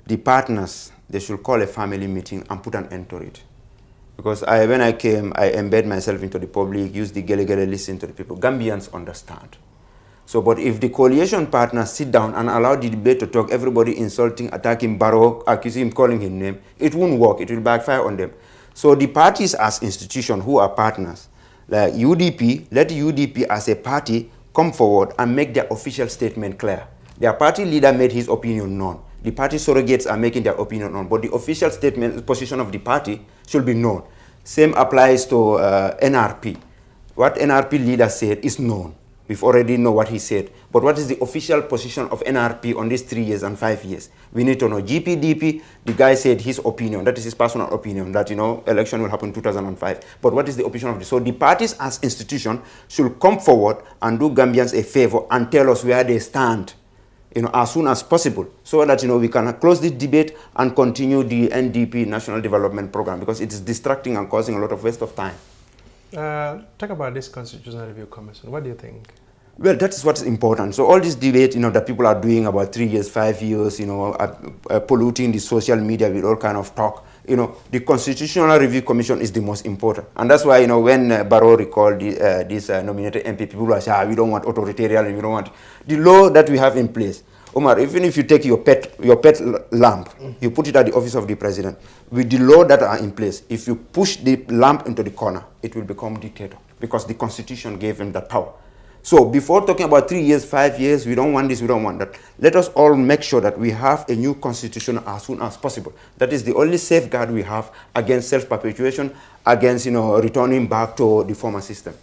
the partners, they should call a family meeting and put an end to it. Because when I came, I embed myself into the public, use the gele-gele, listen to the people. Gambians understand. So, but if the coalition partners sit down and allow the debate to talk, everybody insulting, attacking Barrow, accusing him, calling him name, it won't work. It will backfire on them. So the parties as institutions who are partners, like UDP, let UDP as a party come forward and make their official statement clear. Their party leader made his opinion known. The party surrogates are making their opinion known, but the official statement, position of the party should be known. Same applies to NRP. What NRP leader said is known. We've already know what he said. But what is the official position of NRP on these 3 years and 5 years? We need to know. GPDP, the guy said his opinion. That is his personal opinion, that, election will happen in 2005. But what is the opinion of this? So the parties as institution should come forward and do Gambians a favor and tell us where they stand, as soon as possible, so that, we can close this debate and continue the NDP National Development Program, because it is distracting and causing a lot of waste of time. Talk about this Constitutional Review Commission. What do you think? Well, that is what's important. So all this debate, that people are doing about 3 years, 5 years, polluting the social media with all kind of talk. The Constitutional Review Commission is the most important. And that's why, when Barrow recalled this nominated MP, people were saying, we don't want authoritarian, and we don't want the law that we have in place. Omar, even if you take your pet lamp, you put it at the office of the president, with the law that are in place, if you push the lamp into the corner, it will become dictator, because the constitution gave him that power. So before talking about 3 years, 5 years, we don't want this, we don't want that. Let us all make sure that we have a new constitution as soon as possible. That is the only safeguard we have against self-perpetuation, against, returning back to the former system.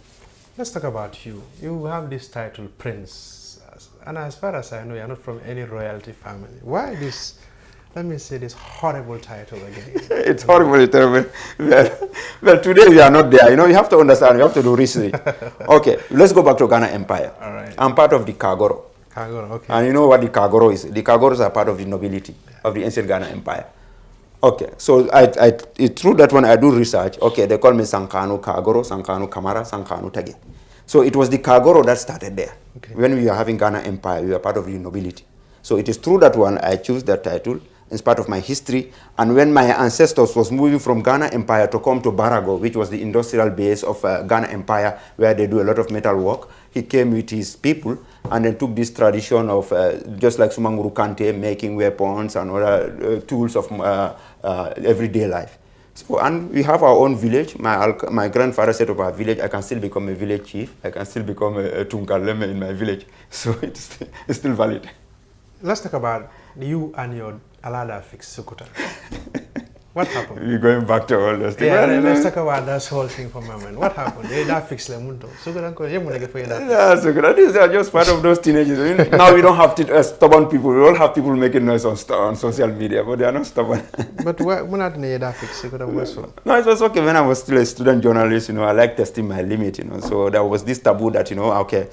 Let's talk about you. You have this title, Prince. And as far as I know, you're not from any royalty family. Why this, let me say, this horrible title again? It's horrible, terrible. Well, today we are not there. You have to understand, you have to do research. Okay, let's go back to Ghana Empire. All right. I'm part of the Kagoro. Kagoro, okay. And you know what the Kagoro is? The Kagoros are part of the nobility of the ancient Ghana Empire. Okay, so through that one I do research. Okay, they call me Sankano Kagoro, Sankano Kamara, Sankano Tage. So it was the Kagoro that started there. Okay. When we were having Ghana Empire, we were part of the nobility. So it is through that one I choose that title. It's part of my history. And when my ancestors was moving from Ghana Empire to come to Barago, which was the industrial base of Ghana Empire, where they do a lot of metal work, he came with his people and then took this tradition of, just like Sumanguru Kante, making weapons and other tools of everyday life. So, and we have our own village. My grandfather set up our village. I can still become a village chief. I can still become a Tunkaleme in my village. So it's still valid. Let's talk about you and your Alada fix Sukuta. What happened? We're going back to all those things. Yeah, let's talk about that whole thing for a moment. What happened? That fix Lemundo. Sukuta, these are just part of those teenagers. Now we don't have stubborn people. We all have people making noise on social media, but they are not stubborn. But when not that fix Sukuta? No, it was okay when I was still a student journalist. I like testing my limit. So there was this taboo that okay,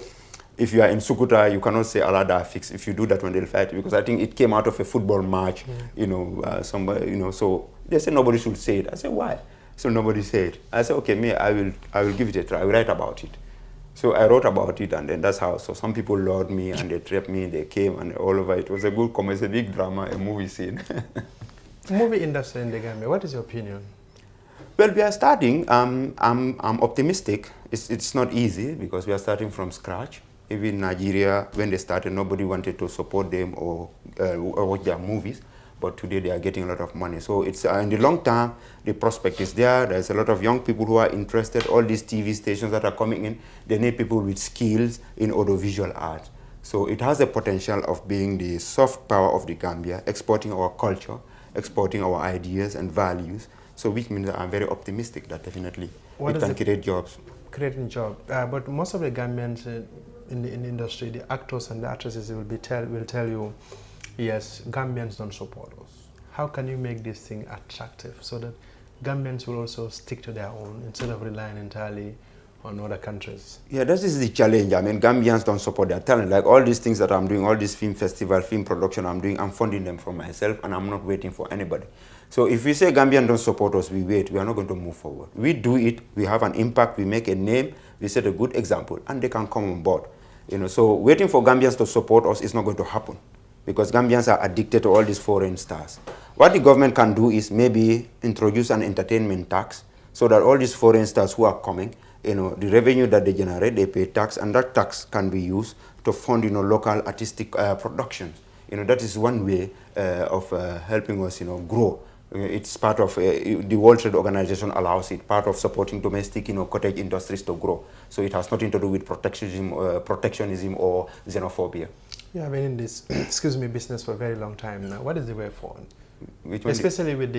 if you are in Sukuta, you cannot say Alada fix. If you do that when they'll fight, because I think it came out of a football match. Somebody, so they said nobody should say it. I said, why? So nobody said it. I said, okay, I will give it a try. I will write about it. So I wrote about it, and then that's how. So some people lured me and they trapped me. They came and all over. It was a good comedy, a big drama, a movie scene. Movie industry in the Gambia. What is your opinion? Well, we are starting. I'm optimistic. It's not easy because we are starting from scratch. Even in Nigeria, when they started, nobody wanted to support them or watch their movies. But today they are getting a lot of money. So it's in the long term, the prospect is there. There's a lot of young people who are interested. All these TV stations that are coming in, they need people with skills in audiovisual art. So it has the potential of being the soft power of the Gambia, exporting our culture, exporting our ideas and values. So which means that I'm very optimistic that definitely it can create jobs. Creating jobs. But most of the Gambians in the industry, the actors and the actresses will tell you, yes, Gambians don't support us. How can you make this thing attractive so that Gambians will also stick to their own instead of relying entirely on other countries? Yeah, that is the challenge. I mean, Gambians don't support their talent. Like all these things that I'm doing, all this film festival, film production I'm doing, I'm funding them for myself and I'm not waiting for anybody. So if we say Gambians don't support us, we wait, we are not going to move forward. We do it, we have an impact, we make a name, we set a good example, and they can come on board. So waiting for Gambians to support us is not going to happen because Gambians are addicted to all these foreign stars. What the government can do is maybe introduce an entertainment tax so that all these foreign stars who are coming, the revenue that they generate, they pay tax, and that tax can be used to fund, local artistic productions. That is one way of helping us, grow. It's part of the World Trade Organization allows it, part of supporting domestic, cottage industries to grow. So it has nothing to do with protectionism or xenophobia. You have been in this, business for a very long time now. What is the way forward? Especially with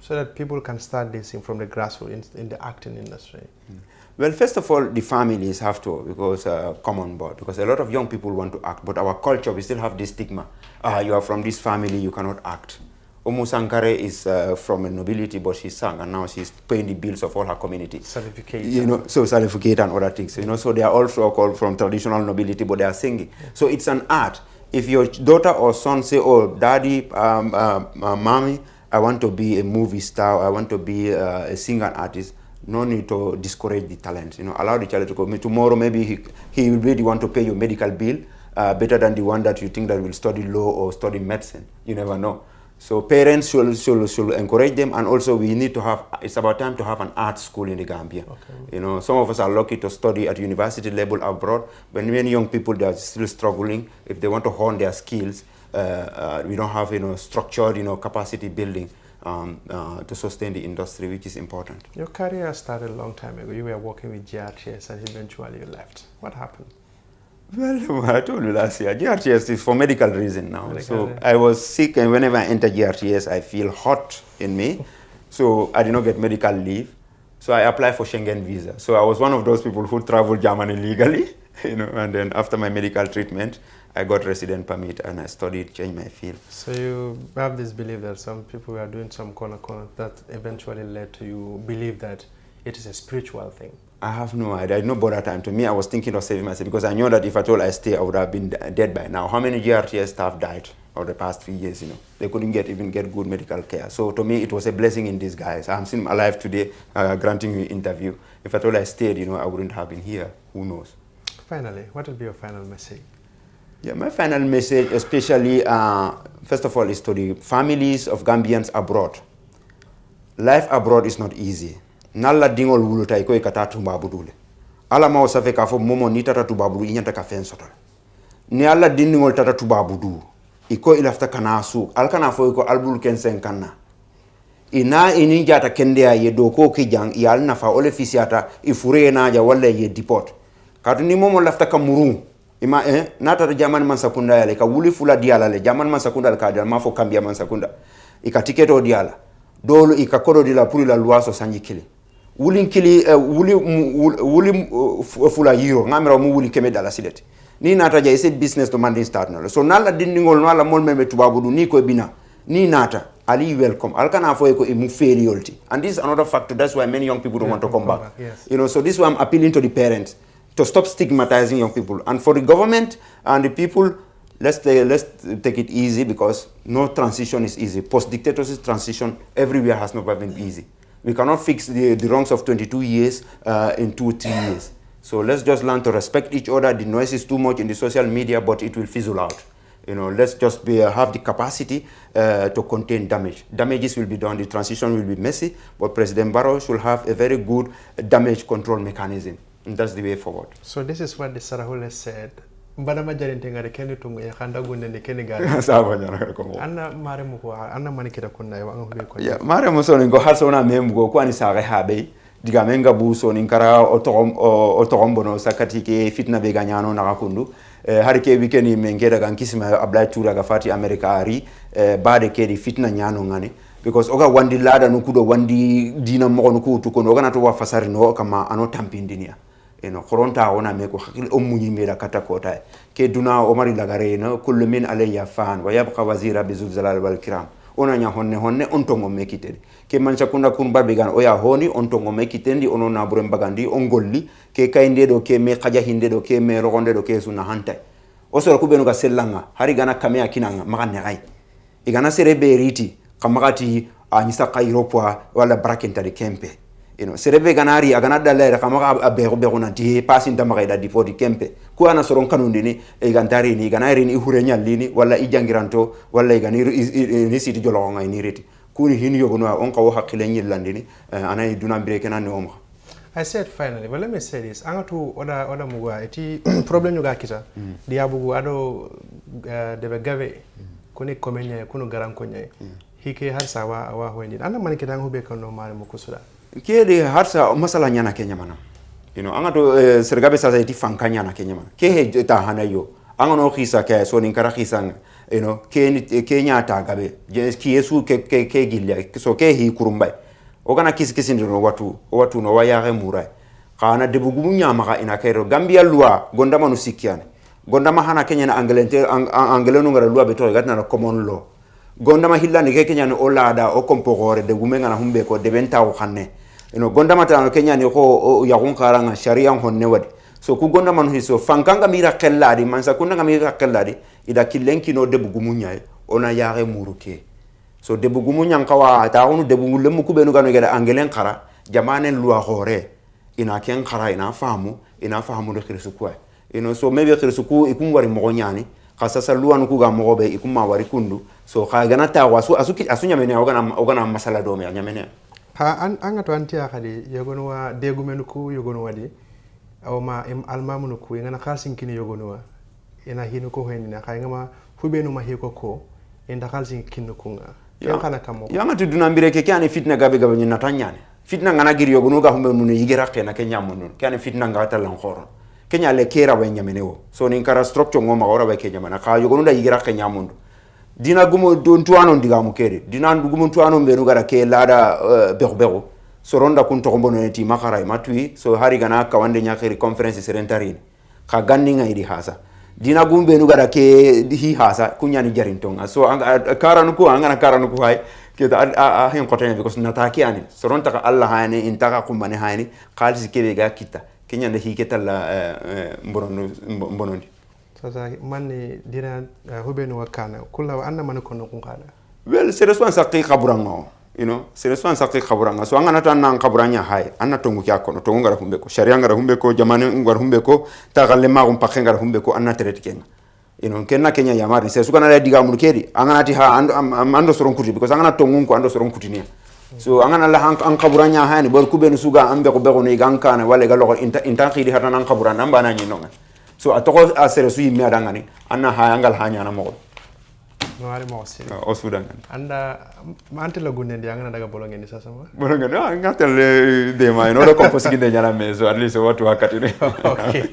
so that people can start this from the grassroots in the acting industry. Well, first of all, the families have to come on board because a lot of young people want to act, but our culture, we still have this stigma. You are from this family, you cannot act. Omu Sankare is from a nobility, but she sang, and now she's paying the bills of all her community. Certificate. So certificate and other things. So they are also called from traditional nobility, but they are singing. Yeah. So it's an art. If your daughter or son say, "Oh, daddy, mommy, I want to be a movie star, I want to be a singer artist," no need to discourage the talent. Allow the child to go. Tomorrow, maybe he will be the one to pay your medical bill better than the one that you think that will study law or study medicine. You never know. So parents should encourage them, and also we need to have, it's about time to have an art school in the Gambia. Okay. Some of us are lucky to study at university level abroad, but many young people, they are still struggling. If they want to hone their skills, we don't have, structured, capacity building to sustain the industry, which is important. Your career started a long time ago. You were working with GRTS and eventually you left. What happened? Well, I told you last year, GRTS is for medical reason now. So I was sick, and whenever I enter GRTS, I feel hot in me. So I did not get medical leave. So I applied for Schengen visa. So I was one of those people who traveled Germany legally, and then after my medical treatment, I got resident permit and I studied, changed my field. So you have this belief that some people were doing some corner that eventually led to you believe that it is a spiritual thing? I have no idea. I had no bother time. To me, I was thinking of saving myself because I know that if at all I stay, I would have been dead by now. How many GRTS staff died over the past 3 years? They couldn't even get good medical care. So to me, it was a blessing in disguise. I'm still alive today, granting you an interview. If at all I stayed, I wouldn't have been here. Who knows? Finally, what will be your final message? Yeah, my final message, especially, first of all, is to the families of Gambians abroad. Life abroad is not easy. Nalla dingol wuluta iko ikata tumbabu dule. Ala ma osafe ka fo momo ni tata tubabu inyanta ka fen sotol. Ni alla dingol tata tubabu du. Iko ilafta kana su. Al kana fo iko albul kensen kanna. Ina ini jata kendea ye doko kijang yal nafa ole fisiata ifure naja wala ye deport. Katu ni momo lafta ka murung. Ima nata jaman man sakunda yale ka wuli fula diala le jaman man sakunda al kadal ma fo kambia man sakunda. Ika tiketo diala. Dolo ika kodo dila puri la luaso sanji kili. Wuli kili wuli fula yiro ngamera mu wuli keme dala sileti ni nata ja ise business to mandin start no so nala dindingol nala mol meme tubabudu ni ko bina ni nata ali welcome alkana fo ko imu feriolti and this is another factor. That's why many young people don't want to come back. Yes. So this is why I'm appealing to the parents to stop stigmatizing young people, and for the government and the people, let's take it easy, because no transition is easy. Post-dictatorship transition everywhere has never been easy. We cannot fix the wrongs of 22 years in 2-3 years. So let's just learn to respect each other. The noise is too much in the social media, but it will fizzle out. Let's just have the capacity to contain damage. Damages will be done. The transition will be messy, but President Barrow should have a very good damage control mechanism. And that's the way forward. So this is what the Sarahule said. Mbadama jarintenga de keni tungu ya kanda gunde ne keni gari. Sawa nyana ko. Anna mare mu ko anna manikira kunna ya wanga hube ko. Ya mare mu so ngo har so na memgo ko ani sare habe diga menga bu so nin kara otorombo no sakati ke fitna be ganyano na kakundu. Har ke weekend mengeda kan kisima ablay tura ga fati America ari bade ke di fitna nyano ngani, because oga wandi lada no kudo wandi dina mo no ko to ko oga na to wa fasari no kama ano tampindinia. Koronta ona me ko hakil ommunyi mera kata kota ke duna omari lagare kullu min alayya fan wa yabqa wazira bi zulzalal wal kiram ona nya honne ontongo mekitedi ke mancha kunda kun barbigan oya honi ontongo mekitendi ono na burem bagandi ongolli ke kainde do ke me khaja hinde do ke me rogonde do ke suna hantay o soro ku benu ga sellanga hari gana kame akinanga magane ay igana serebe riti kamagati anyisa kairopwa wala brakenta de kempe. Serebe ganari agana dalera kama abego na di passing tamaga da di podi kempe ku ana soron kanundini e gantari ni ganari ni hurenya lini wala ijangiranto wala igani ni siti jolonga ni reti ku ni hin yogo no on ka hakile nyillandini ana duna breke na no. I said finally, but let me say this. Angatu oda mugwa eti problem yuga kita diabugu ado debe gave kuni komenya kuno garankonya hike harsa wa hoyni ana manikita ngube kono mare mukusula kede harsa masala nyana Kenya mana angato sergabe sasa iti fankanya na Kenya mana ke ta hanayo angano khisa ke so nin kara khisanga ke nya ta gabe ki yesu ke gilya so ke hi kurumbai ogana kisi ndino watu no waya murai kana debugu nya maka ina kairo Gambia loi gondama no sikiane gondama hana Kenya na angeleno ngara loi beto gatna na common law gondama hillani ke Kenya no olada o kompogore de gumenga na humbe ko de benta o khanne gondama tan Kenya ni ko ya gon karanga sharia honne wadi so ku gondama no hiso fankanga mira kelladi mansa kunanga mira kelladi ida kilenki no de bugumunya ona yaare muruke so de bugumunya kawa ta onu de bugul lemu ku benu gano gada angelen khara jamanen loi hore ina ken khara ina famu no khirsuku so maybe khirsuku ikum wari mo nyani khasasa loi no ku ga mo be ikum ma wari kundu so khagana ta wasu asunya mene ogana masala do me nyamene ha anga to antia khadi yogono wa degumenu ku yogono wadi aw ma almamunu ku ngana khalsin kini yogono wa ina hinu ko hen na khay ngama hubenu ma hiko ko enda khalsin kinu kunga kana kamo yanga tuduna mbire ke kyane fitna gabe ni natanyane fitna ngana giri yogono ga humbe mun yigira khena Kenya mun kyane fitna ngata lan khoro Kenya le kera wa nyamene wo so ni kara structure ngoma ora ba Kenya mana ka yogono da yigira Kenya mun dina gumo don tuano ndiga mukere dina gumo tuano mbenu gara ke lada bego soronda kun to mbono neti makara matui so hari gana ka wande nyakiri conference serentari ka ganninga idi hasa dina gumbe nu gara ke hi hasa kunyani jarintonga so karanuku angana karanuku hay kita hin qotene because nataki ani soron taka Allah hani intaka kumbane hani qalsi kebe ga kita kenya nda hiketa la mbonondi sasa manni dina hubenu wakana kula anna man kono kunkala well c'est responsable qaburanga you know c'est responsable qaburanga so angana tan nan qaburanya hay anna tongu kya kono tongu ngara humbe ko sharia ngara humbe ko jamane ngara humbe ko tagalle ma gum pakhe ngara humbe ko anna teret kenga you know kenna kenya yamari c'est sukana la diga mun kedi angana ti ha ando soron kuti because angana tongu ko ando soron kuti ni so angana la an qaburanya hani bor kubenu suga ambe ko be ko ni gankana wala galo inta khidi hata nan qaburana mbana ni nonga so atoko asere su yimmi adangani anna ha angal hanya na mo no ari mo si o sudan anda mantela gunendi angana daga bolongeni sasa ma bolongeni ngatel de ma no do komposi ginde nyana mezo at least what wakati okay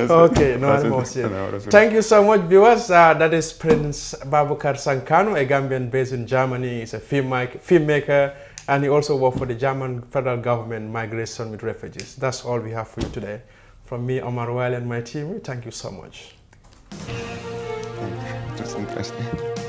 okay no ari mo si thank you so much viewers that is Prince Bokar Sankano, a Gambian based in Germany. He's a filmmaker and he also worked for the German federal government migration with refugees. That's all we have for you today. From me, Omar Wiley, and my team, we thank you so much. That's interesting.